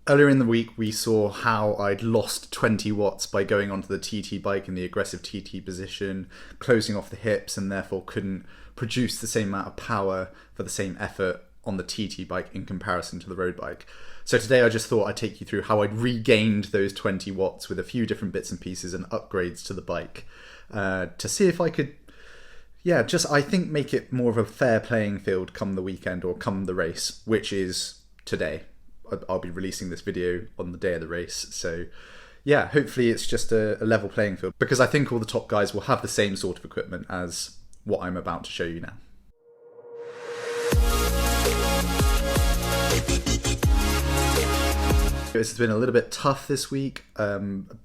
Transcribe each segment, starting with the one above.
Earlier in the week, we saw how I'd lost 20 watts by going onto the TT bike in the aggressive TT position, closing off the hips, and therefore couldn't produce the same amount of power for the same effort on the TT bike in comparison to the road bike. So today I just thought I'd take you through how I'd regained those 20 watts with a few different bits and pieces and upgrades to the bike to see if I could, I think make it more of a fair playing field come the weekend or come the race, which is today. I'll be releasing this video on the day of the race, so yeah, hopefully it's just a level playing field, because I think all the top guys will have the same sort of equipment as what I'm about to show you now. It's been a little bit tough this week,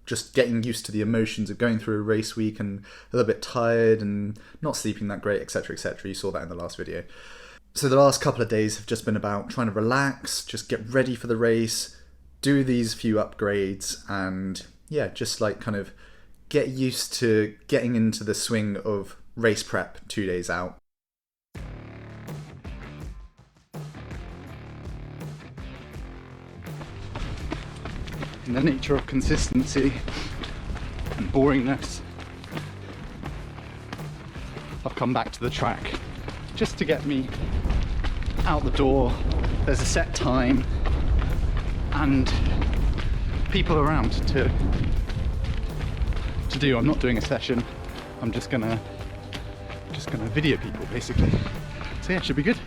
just getting used to the emotions of going through a race week and a little bit tired and not sleeping that great, etc, etc. You saw that in the last video. So the last couple of days have just been about trying to relax, just get ready for the race, do these few upgrades, and just like kind of get used to getting into the swing of race prep 2 days out. In the nature of consistency and boringness, I've come back to the track just to get me out the door. There's a set time and people around to do. I'm not doing a session, I'm just gonna video people basically. So yeah, it should be good.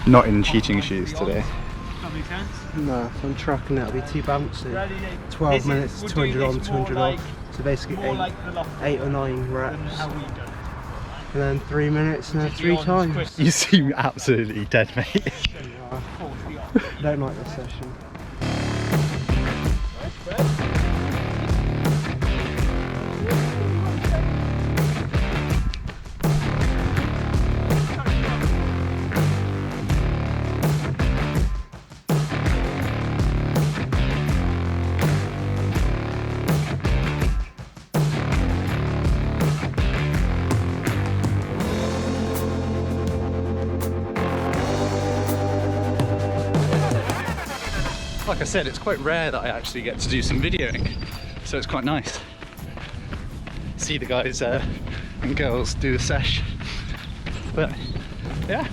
Not in cheating shoes today. No, if I'm tracking it'll be too bouncy. 12 minutes, 200 on, 200 off. So basically 8 or 9 reps. And then 3 minutes and then 3 times. You seem absolutely dead, mate. I don't like this session. Like I said, it's quite rare that I actually get to do some videoing, so it's quite nice. See the guys and girls do the sesh. But yeah,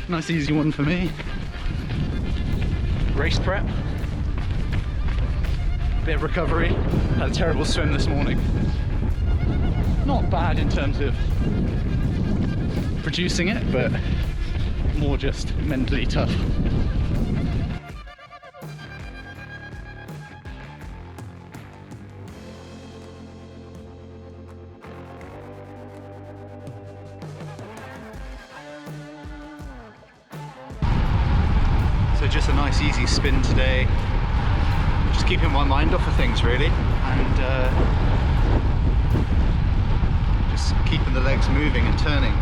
nice easy one for me. Race prep, bit of recovery. Had a terrible swim this morning. Not bad in terms of producing it, but more just mentally tough. So just a nice easy spin today, just keeping my mind off of things really, and just keeping the legs moving and turning.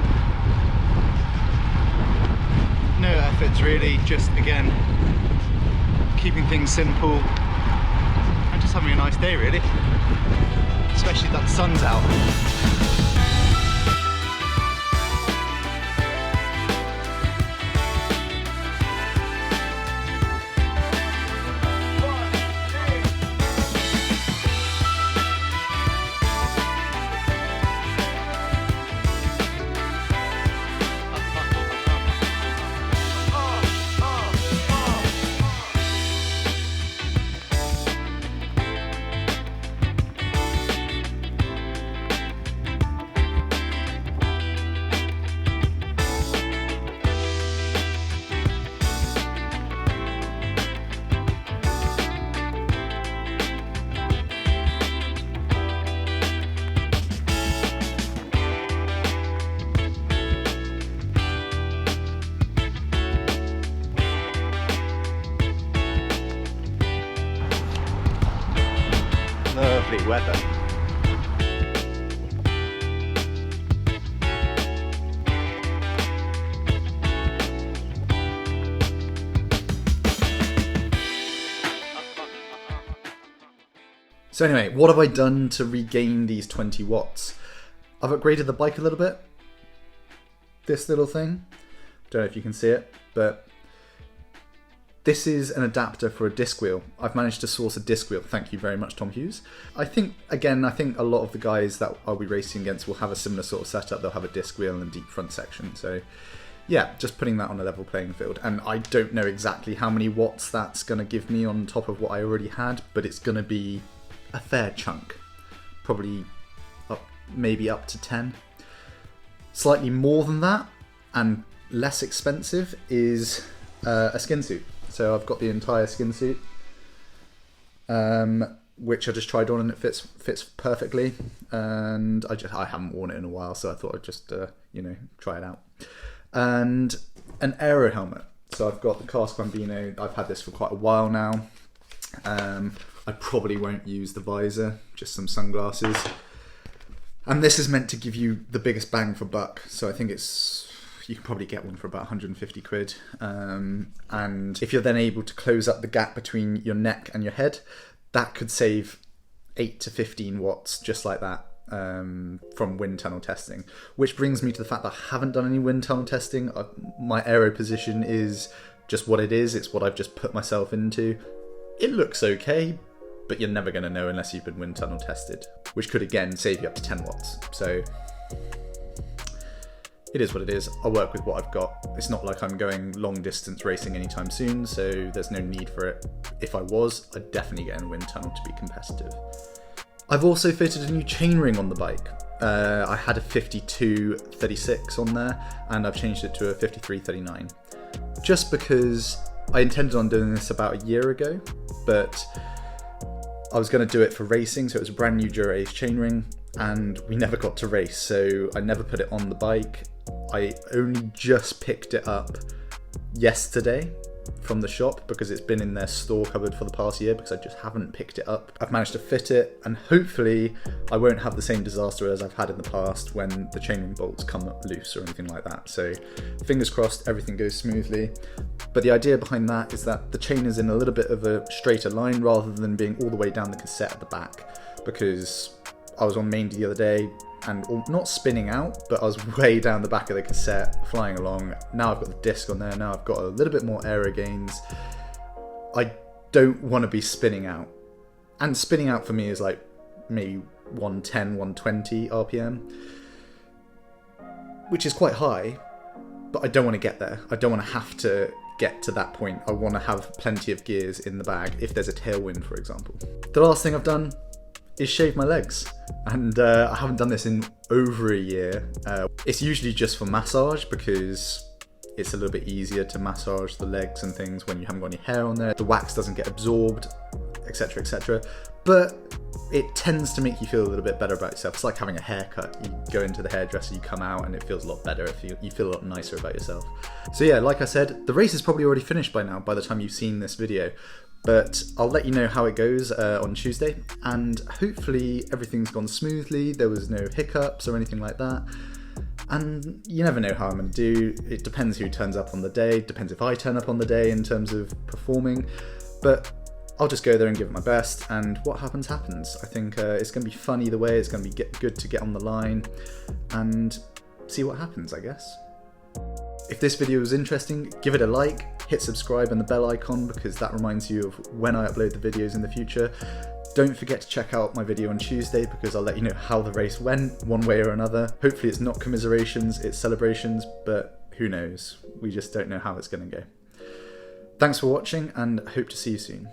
No efforts really, just again keeping things simple and just having a nice day really, especially that the sun's out. Lovely weather. So anyway, what have I done to regain these 20 watts? I've upgraded the bike a little bit. This little thing, don't know if you can see it, but this is an adapter for a disc wheel. I've managed to source a disc wheel. Thank you very much, Tom Hughes. I think a lot of the guys that I'll be racing against will have a similar sort of setup. They'll have a disc wheel and a deep front section. So yeah, just putting that on a level playing field. And I don't know exactly how many watts that's going to give me on top of what I already had, but it's going to be a fair chunk. Probably maybe up to 10. Slightly more than that and less expensive is a skin suit. So I've got the entire skin suit, which I just tried on and it fits perfectly. And I haven't worn it in a while, so I thought I'd just try it out. And an Aero helmet. So I've got the Casque Bambino. I've had this for quite a while now. I probably won't use the visor, just some sunglasses. And this is meant to give you the biggest bang for buck. So I think you can probably get one for about 150 quid. And if you're then able to close up the gap between your neck and your head, that could save 8 to 15 watts just like that from wind tunnel testing. Which brings me to the fact that I haven't done any wind tunnel testing. My aero position is just what it is. It's what I've just put myself into. It looks okay, but you're never going to know unless you've been wind tunnel tested, which could again save you up to 10 watts. So it is what it is. I'll work with what I've got. It's not like I'm going long distance racing anytime soon, so there's no need for it. If I was, I'd definitely get in a wind tunnel to be competitive. I've also fitted a new chainring on the bike. I had a 52-36 on there, and I've changed it to a 53-39. Just because I intended on doing this about a year ago, but I was going to do it for racing, so it was a brand new Dura Ace chainring, and we never got to race, so I never put it on the bike. I only just picked it up yesterday from the shop because it's been in their store cupboard for the past year because I just haven't picked it up. I've managed to fit it, and hopefully I won't have the same disaster as I've had in the past when the chainring bolts come loose or anything like that. So fingers crossed everything goes smoothly. But the idea behind that is that the chain is in a little bit of a straighter line rather than being all the way down the cassette at the back, because I was on Maindy the other day and not spinning out, but I was way down the back of the cassette flying along. Now I've got the disc on there, now I've got a little bit more aero gains. I don't want to be spinning out. And spinning out for me is like maybe 110, 120 RPM, which is quite high, but I don't want to get there. I don't want to have to get to that point. I want to have plenty of gears in the bag if there's a tailwind, for example. The last thing I've done is shave my legs, and I haven't done this in over a year. It's usually just for massage because it's a little bit easier to massage the legs and things when you haven't got any hair on there. The wax doesn't get absorbed, etc, etc. But it tends to make you feel a little bit better about yourself. It's like having a haircut. You go into the hairdresser, you come out, and it feels a lot better. You feel a lot nicer about yourself. So yeah, like I said, the race is probably already finished by now by the time you've seen this video. But I'll let you know how it goes on Tuesday, and hopefully everything's gone smoothly. There was no hiccups or anything like that. And you never know how I'm going to do. It depends who turns up on the day. Depends if I turn up on the day in terms of performing. But I'll just go there and give it my best, and what happens, happens. I think it's going to be fun either way. It's going to be good to get on the line and see what happens, I guess. If this video was interesting, give it a like, hit subscribe and the bell icon because that reminds you of when I upload the videos in the future. Don't forget to check out my video on Tuesday because I'll let you know how the race went, one way or another. Hopefully it's not commiserations, it's celebrations, but who knows? We just don't know how it's going to go. Thanks for watching and hope to see you soon.